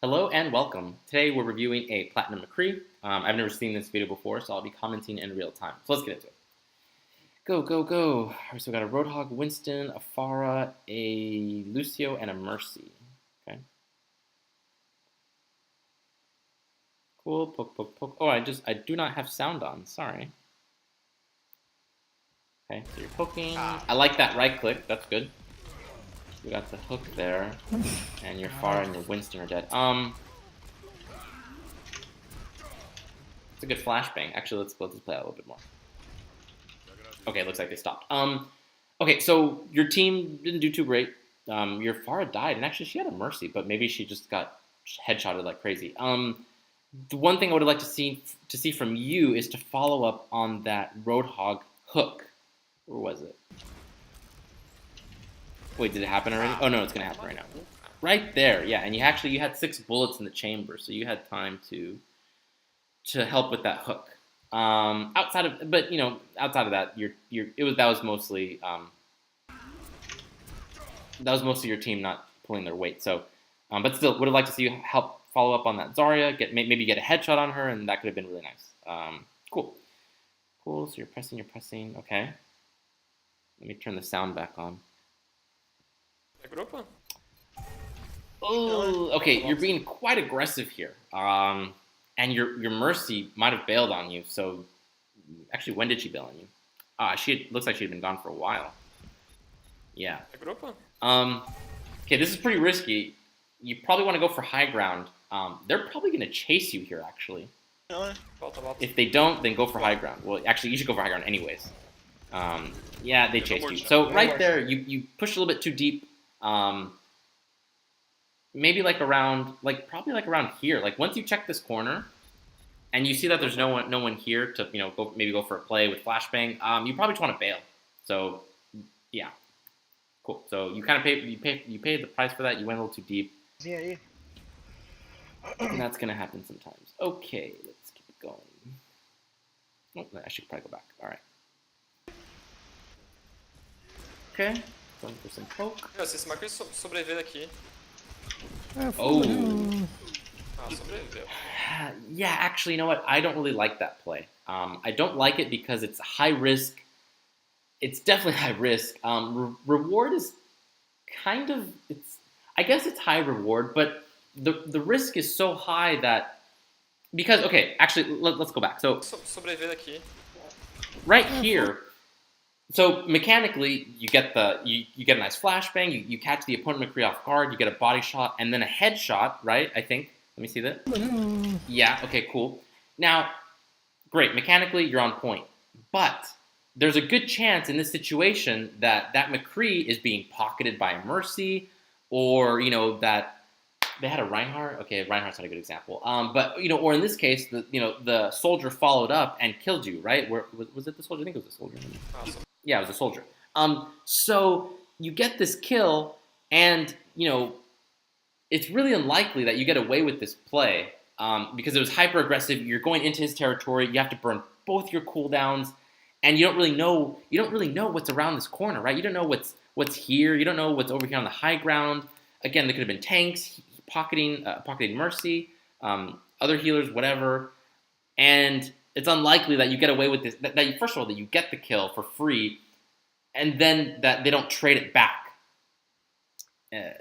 Hello and welcome. Today we're reviewing a Platinum McCree. I've never seen this video before, so I'll be commenting in real time. So let's get into it. Go, go, go. All right, so we got a Roadhog, Winston, a Pharah, a Lucio, and a Mercy. Okay. Cool. Poke, poke, poke. Oh, I do not have sound on. Sorry. Okay, so you're poking. I like that right click. That's good. We got the hook there, and your Pharah and your Winston are dead. It's a good flashbang. Actually, let's play that a little bit more. Okay, it looks like they stopped. Okay, so your team didn't do too great. Your Pharah died, and actually she had a Mercy, but maybe she just got headshotted like crazy. The one thing I would like to see from you is to follow up on that Roadhog hook. Where was it? Wait, did it happen already? Oh no, it's gonna happen right now. Right there, yeah. And you had 6 bullets in the chamber, so you had time to help with that hook. Outside of that, that was mostly your team not pulling their weight. So, but still, would have liked to see you help follow up on that Zarya, maybe get a headshot on her, and that could have been really nice. Cool. So you're pressing. Okay. Let me turn the sound back on. Oh, okay. You're being quite aggressive here. And your Mercy might have bailed on you. So, actually, when did she bail on you? Looks like she had been gone for a while. Yeah. Okay, this is pretty risky. You probably want to go for high ground. They're probably going to chase you here, actually. If they don't, then go for high ground. Well, actually, you should go for high ground anyways. Yeah, they chased you. So right there, you pushed a little bit too deep. Maybe probably around here. Like once you check this corner, and you see that there's no one here to go for a play with flashbang. You probably just want to bail. So yeah, cool. So you kind of paid the price for that. You went a little too deep. Yeah. And that's gonna happen sometimes. Okay, let's keep it going. Oh, I should probably go back. All right. Okay, going for some poke. Se esse McCree sobreviver daqui. Oh. Sobreviveu. Yeah, actually, you know what? I don't really like that play. I don't like it because it's high risk. It's definitely high risk. Reward is kind of I guess it's high reward, but the risk is so high that okay, actually let's go back. So Sobreviver daqui. right here. So mechanically, you get a nice flashbang. You catch the opponent McCree off guard. You get a body shot and then a headshot, right? I think. Let me see that. Yeah. Okay. Cool. Now, great. Mechanically, you're on point. But there's a good chance in this situation that McCree is being pocketed by a Mercy, or that they had a Reinhardt. Okay, Reinhardt's not a good example. But or in this case, the soldier followed up and killed you, right? Was it the soldier? I think it was the soldier. Yeah, it was a soldier. So you get this kill, and it's really unlikely that you get away with this play because it was hyper aggressive. You're going into his territory. You have to burn both your cooldowns, and you don't really know what's around this corner, right? You don't know what's here. You don't know what's over here on the high ground. Again, there could have been tanks pocketing Mercy, other healers, whatever, and it's unlikely that you get away with this. First of all, that you get the kill for free, and then that they don't trade it back.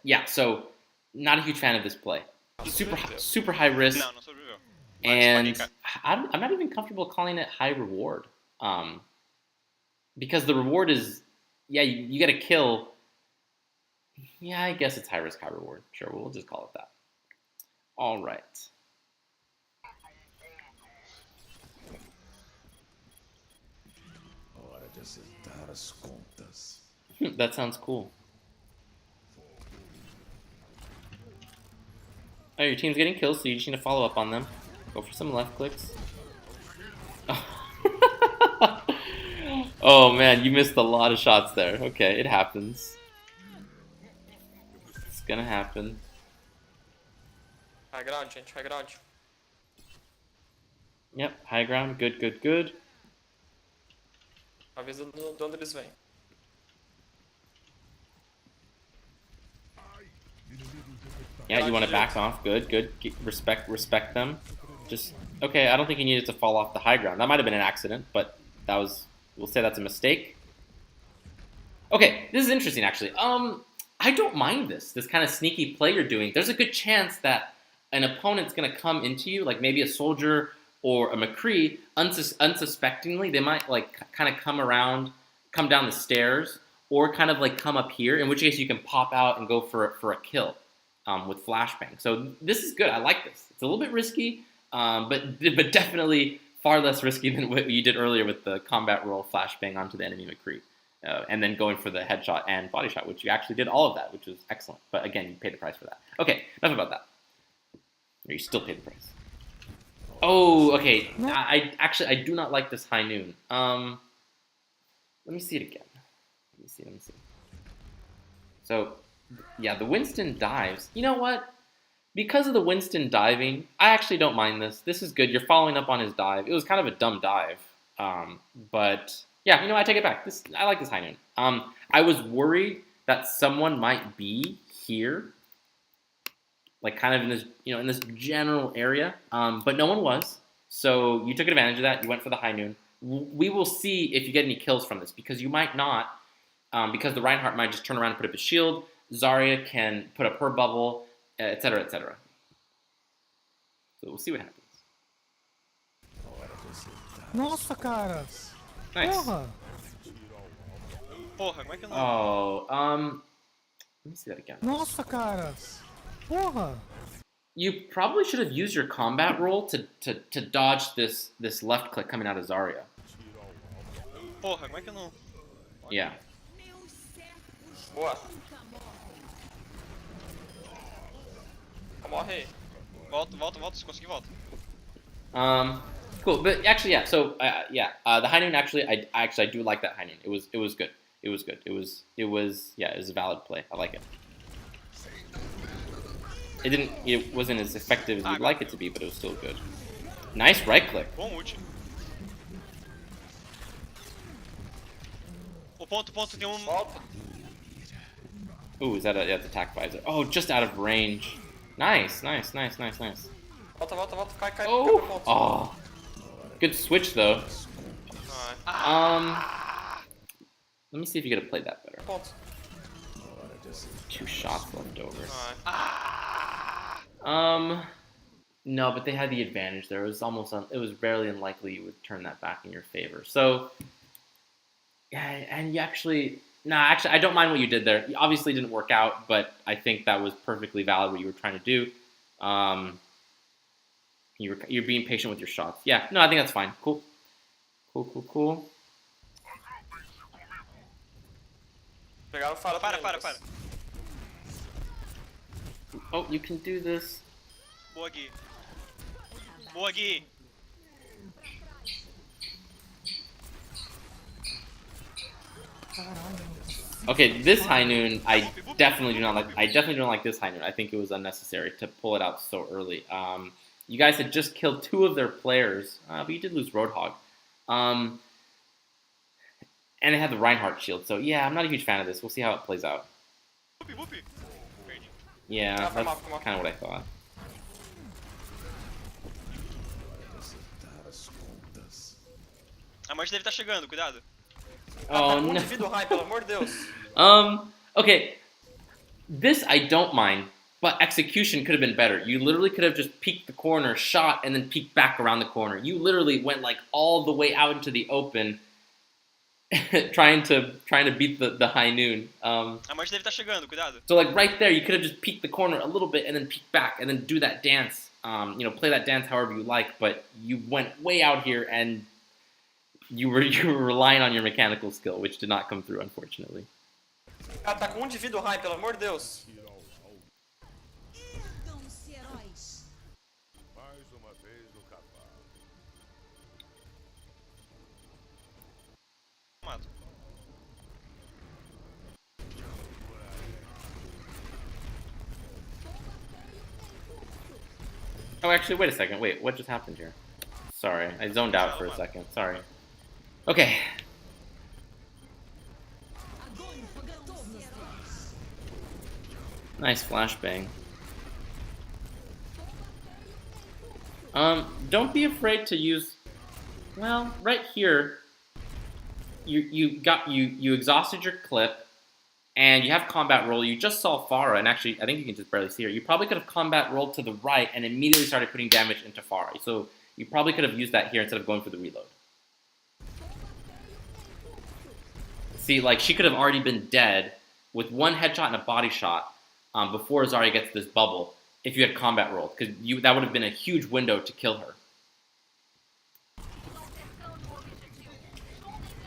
Yeah, so not a huge fan of this play. Super high risk, and I'm not even comfortable calling it high reward, because the reward is you get a kill. Yeah, I guess it's high risk, high reward. Sure, we'll just call it that. All right. That sounds cool. Oh, your team's getting kills, so you just need to follow up on them. Go for some left clicks. Oh man, you missed a lot of shots there. Okay, it happens. It's gonna happen. High ground, gente, high ground. Yep, high ground. Good. Avisa de onde eles vêm. Yeah, you want to back off. Good, good. Respect them. Just okay. I don't think you needed to fall off the high ground. That might have been an accident, but that was. We'll say that's a mistake. Okay, this is interesting actually. I don't mind this kind of sneaky play you're doing. There's a good chance that an opponent's gonna come into you, like maybe a soldier or a McCree, unsuspectingly. They might like kind of come down the stairs, or kind of like come up here. In which case you can pop out and go for a kill with flashbang. So this is good. I like this. It's a little bit risky, but definitely far less risky than what you did earlier with the combat roll flashbang onto the enemy McCree. And then going for the headshot and body shot, which you actually did all of that, which was excellent. But again, you paid the price for that. Okay, enough about that. Or you still paid the price. Oh, okay. I do not like this high noon. Let me see it again. Let me see. So, yeah, the Winston dives. You know what? Because of the Winston diving, I actually don't mind this. This is good. You're following up on his dive. It was kind of a dumb dive. But yeah, you know, I take it back. I like this high noon. I was worried that someone might be here, like kind of in this, in this general area, but no one was. So you took advantage of that. You went for the high noon. We will see if you get any kills from this, because you might not, because the Reinhardt might just turn around and put up a shield. Zarya can put up her bubble, etc., etc. So we'll see what happens. Nossa, cara! Nice. Porra! Porra, como é que eu não... Oh, let me see that again. Nossa, cara! Porra! You probably should have used your combat roll to dodge this left click coming out of Zarya. Porra, como é que eu não... Yeah. Boa. Morre aí. Volta, se conseguir, volta. Cool, but actually, yeah. So, the high noon actually, I do like that high noon. It was good. It was good. It was a valid play. I like it. It wasn't as effective as you'd like it to be, but it was still good. Nice right click. Bom ult. O ponto tem Volta. Ooh, is that that's attack visor? Oh, just out of range. Nice. Volta, cai. Oh, good switch though. Let me see if you could have played that better. Ponto. 2 shots left over. No, but they had the advantage there. It was barely unlikely you would turn that back in your favor. So, yeah, and you actually, I don't mind what you did there. You obviously didn't work out, but I think that was perfectly valid what you were trying to do. You're being patient with your shots. Yeah, no, I think that's fine. Cool. Para. Oh, you can do this. Boa, Gui. Okay, this high noon, I definitely do not like this high noon. I think it was unnecessary to pull it out so early. You guys had just killed 2 of their players, but you did lose Roadhog. And it had the Reinhardt shield, so yeah, I'm not a huge fan of this. We'll see how it plays out. Yeah, that's kind of what I thought. A morte dele tá chegando, cuidado. Oh, no. Indivíduo high, pelo amor de Deus. Okay. This I don't mind, but execution could have been better. You literally could have just peeked the corner, shot, and then peeked back around the corner. You literally went like all the way out into the open, trying to beat the high noon. A morte dele tá chegando, cuidado. So like right there, you could have just peeked the corner a little bit and then peeked back and then do that dance. Play that dance however you like, but you went way out here and you were relying on your mechanical skill, which did not come through, unfortunately. Cara, tá com indivíduo high, pelo amor de Deus. Mato. Oh, actually, wait a second. Wait, what just happened here? Sorry, I zoned out for a second. Sorry. Okay. Nice flashbang. Don't be afraid to use. Well, right here, you exhausted your clip, and you have combat roll. You just saw Farah, and actually, I think you can just barely see her. You probably could have combat rolled to the right and immediately started putting damage into Farah. So you probably could have used that here instead of going for the reload. See, like, she could have already been dead with one headshot and a body shot before Zarya gets this bubble if you had combat rolled, because that would have been a huge window to kill her.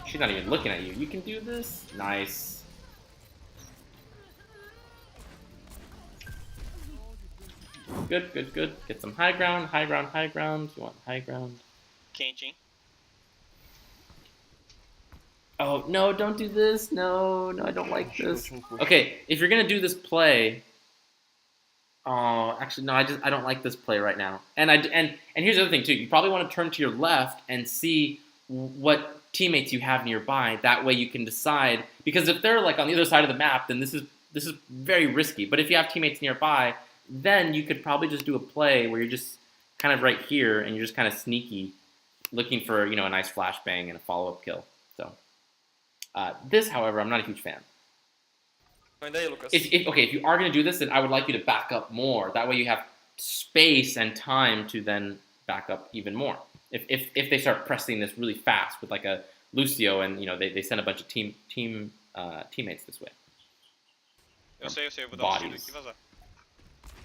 She's not even looking at you. You can do this? Nice. Good, good, good. Get some high ground, high ground, high ground. You want high ground? Quentinho. Oh, no, don't do this. No, no, I don't like this. Okay, if you're going to do this play... Oh, actually, no, I don't like this play right now. And here's the other thing, too. You probably want to turn to your left and see what teammates you have nearby. That way you can decide. Because if they're, like, on the other side of the map, then this is very risky. But if you have teammates nearby, then you could probably just do a play where you're just kind of right here and you're just kind of sneaky, looking for, you know, a nice flashbang and a follow-up kill. So, this, however, I'm not a huge fan. If you are going to do this, then I would like you to back up more. That way you have space and time to then back up even more. If they start pressing this really fast with like a Lucio and, you know, they send a bunch of teammates this way. Eu sei, vou dar um tiro aqui e vazar.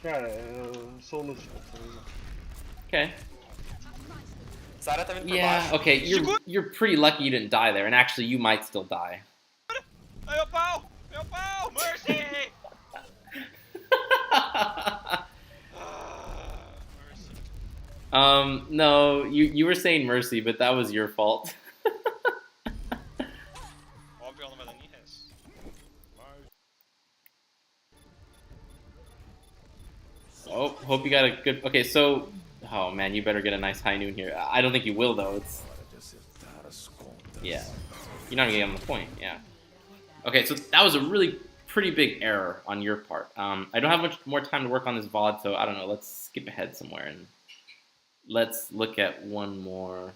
Cara, eu sou o Lucio. Okay. Zarya tá vindo por Yeah, baixo. okay, you're pretty lucky you didn't die there, and actually you might still die. Ai, meu pau! Meu pau! Mercy! Mercy. No, you were saying mercy, but that was your fault. Óbvio, ela não vai dar nem res. Oh, hope you got a good... Okay, so... Oh, man, you better get a nice high noon here. I don't think you will, though. It's... Yeah. You're not going to get on the point, yeah. Okay, so that was a really pretty big error on your part. I don't have much more time to work on this VOD, so I don't know. Let's skip ahead somewhere and let's look at one more.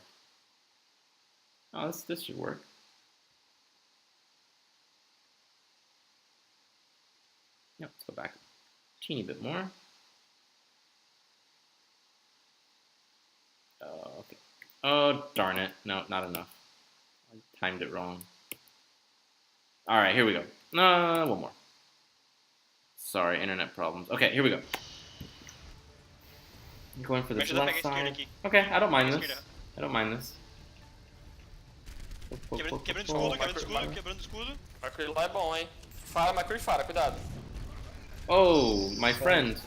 Oh, this should work. Yep, let's go back a teeny bit more. Okay. Oh, darn it. No, not enough. I timed it wrong. Alright, here we go. One more. Sorry, internet problems. Okay, here we go. I'm going for this left side. Okay, I don't mind this. I don't mind this. Quebrando escudo, quebrando escudo. McCree lá é bom, hein? Fara, McCree, fara, cuidado. Oh, my friend.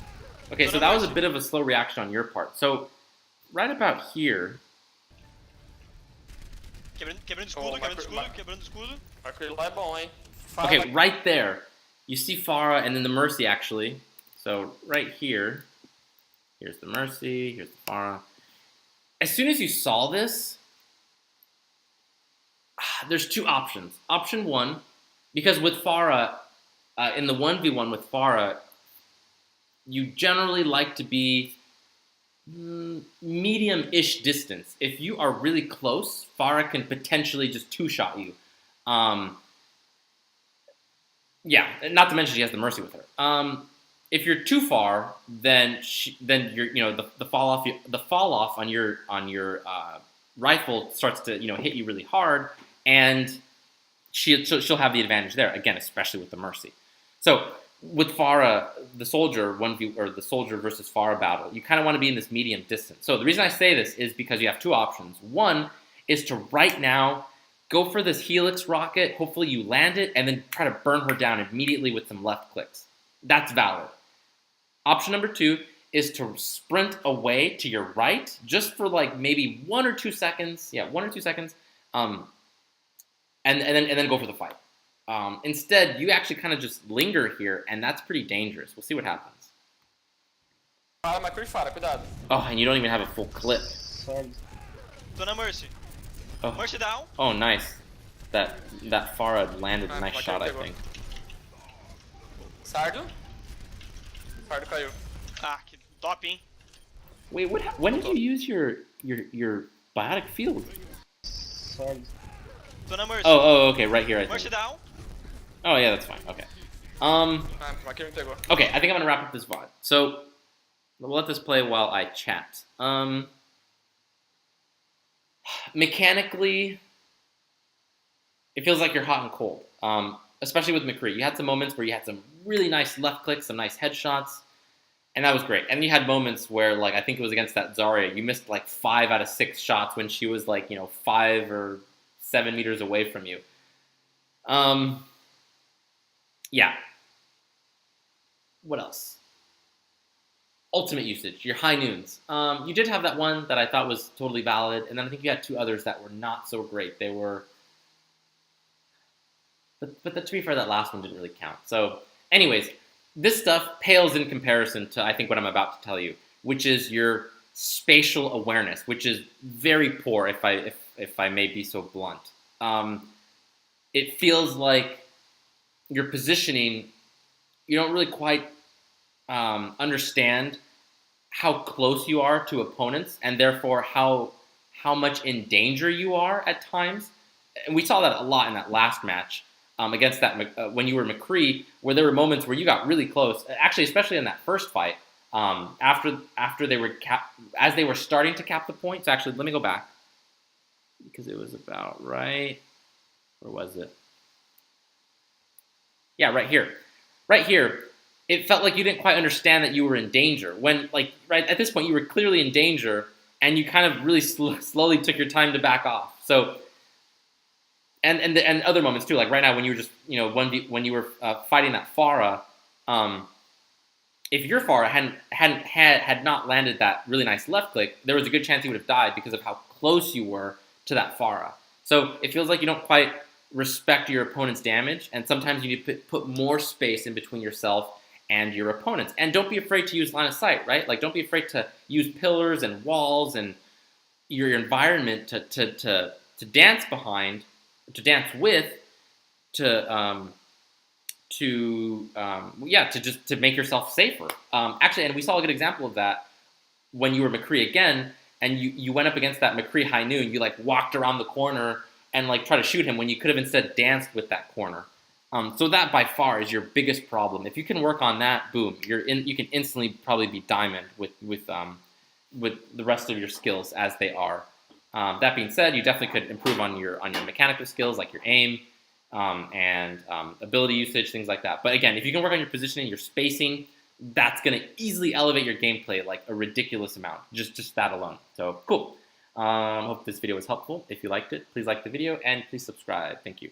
Okay, so that was a bit of a slow reaction on your part. So, right about here... Quebrando escudo, quebrando escudo. McCree lá é bom, hein? Fara, Okay, right there. You see Farah and then the Mercy, actually. So, right here. Here's the Mercy, here's the Farah. As soon as you saw this, there's two options. Option one, because with Farah, in the 1v1 with Farah, you generally like to be medium-ish distance. If you are really close, Farah can potentially just two-shot you. Yeah, not to mention she has the Mercy with her. If you're too far, then you're, you know, the fall off on your rifle starts to, you know, hit you really hard, and she'll have the advantage there again, especially with the Mercy. So with Farah, the soldier the soldier versus Farah battle, you kind of want to be in this medium distance. So the reason I say this is because you have two options. One is to right now go for this Helix rocket. Hopefully you land it, and then try to burn her down immediately with some left clicks. That's valid. Option number two is to sprint away to your right, just for like maybe 1 or 2 seconds. Yeah, 1 or 2 seconds. And then go for the fight. Instead, you actually kind of just linger here, and that's pretty dangerous. We'll see what happens. Fara, McCree, fara, cuidado. Oh, and you don't even have a full clip. Tô na Mercy. Oh, Mercy down. oh nice. That Farah landed a nice shot, I think. Sardo. Sardo caiu. Ah, que top, hein? Wait, what? When did you use your biotic field? Sword. Tô na Mercy. Oh, okay, right here. I Mercy think. down. Oh yeah, that's fine. Okay. Ah, McCree me pegou. Okay, I think I'm gonna wrap up this VOD. So we'll let this play while I chat. Mechanically, it feels like you're hot and cold. Especially with McCree. You had some moments where you had some really nice left clicks, some nice headshots, and that was great. And you had moments where, like, I think it was against that Zarya, you missed like 5 out of 6 shots when she was like, 5 or 7 meters away from you. Yeah. What else? Ultimate usage, your high noons. You did have that one that I thought was totally valid, and then I think you had 2 others that were not so great. They were... But to be fair, that last one didn't really count. So, anyways, this stuff pales in comparison to, I think, what I'm about to tell you, which is your spatial awareness, which is very poor, if I may be so blunt. It feels like your positioning, you don't really quite understand how close you are to opponents, and therefore how much in danger you are at times. And we saw that a lot in that last match. Against that when you were McCree, where there were moments where you got really close. Actually, especially in that first fight, after they were as they were starting to cap the point. So actually, let me go back because it was about right. Where was it? Yeah, right here. Right here. It felt like you didn't quite understand that you were in danger. When, like, right at this point, you were clearly in danger, and you kind of really slowly took your time to back off. So. And other moments too, like right now when you were just when you were fighting that Pharah, if your Pharah had not landed that really nice left click, there was a good chance you would have died because of how close you were to that Pharah. So it feels like you don't quite respect your opponent's damage, and sometimes you need to put more space in between yourself and your opponents. And don't be afraid to use line of sight, right? Like don't be afraid to use pillars and walls and your environment to dance behind. To dance with, to make yourself safer. Actually, and we saw a good example of that when you were McCree again, and you went up against that McCree high noon. You like walked around the corner and like try to shoot him when you could have instead danced with that corner. So that by far is your biggest problem. If you can work on that, boom, you can instantly probably be diamond with the rest of your skills as they are. That being said, you definitely could improve on your mechanical skills like your aim and ability usage, things like that. But again, if you can work on your positioning, your spacing, that's going to easily elevate your gameplay like a ridiculous amount. Just that alone. So cool. Hope this video was helpful. If you liked it, please like the video and please subscribe. Thank you.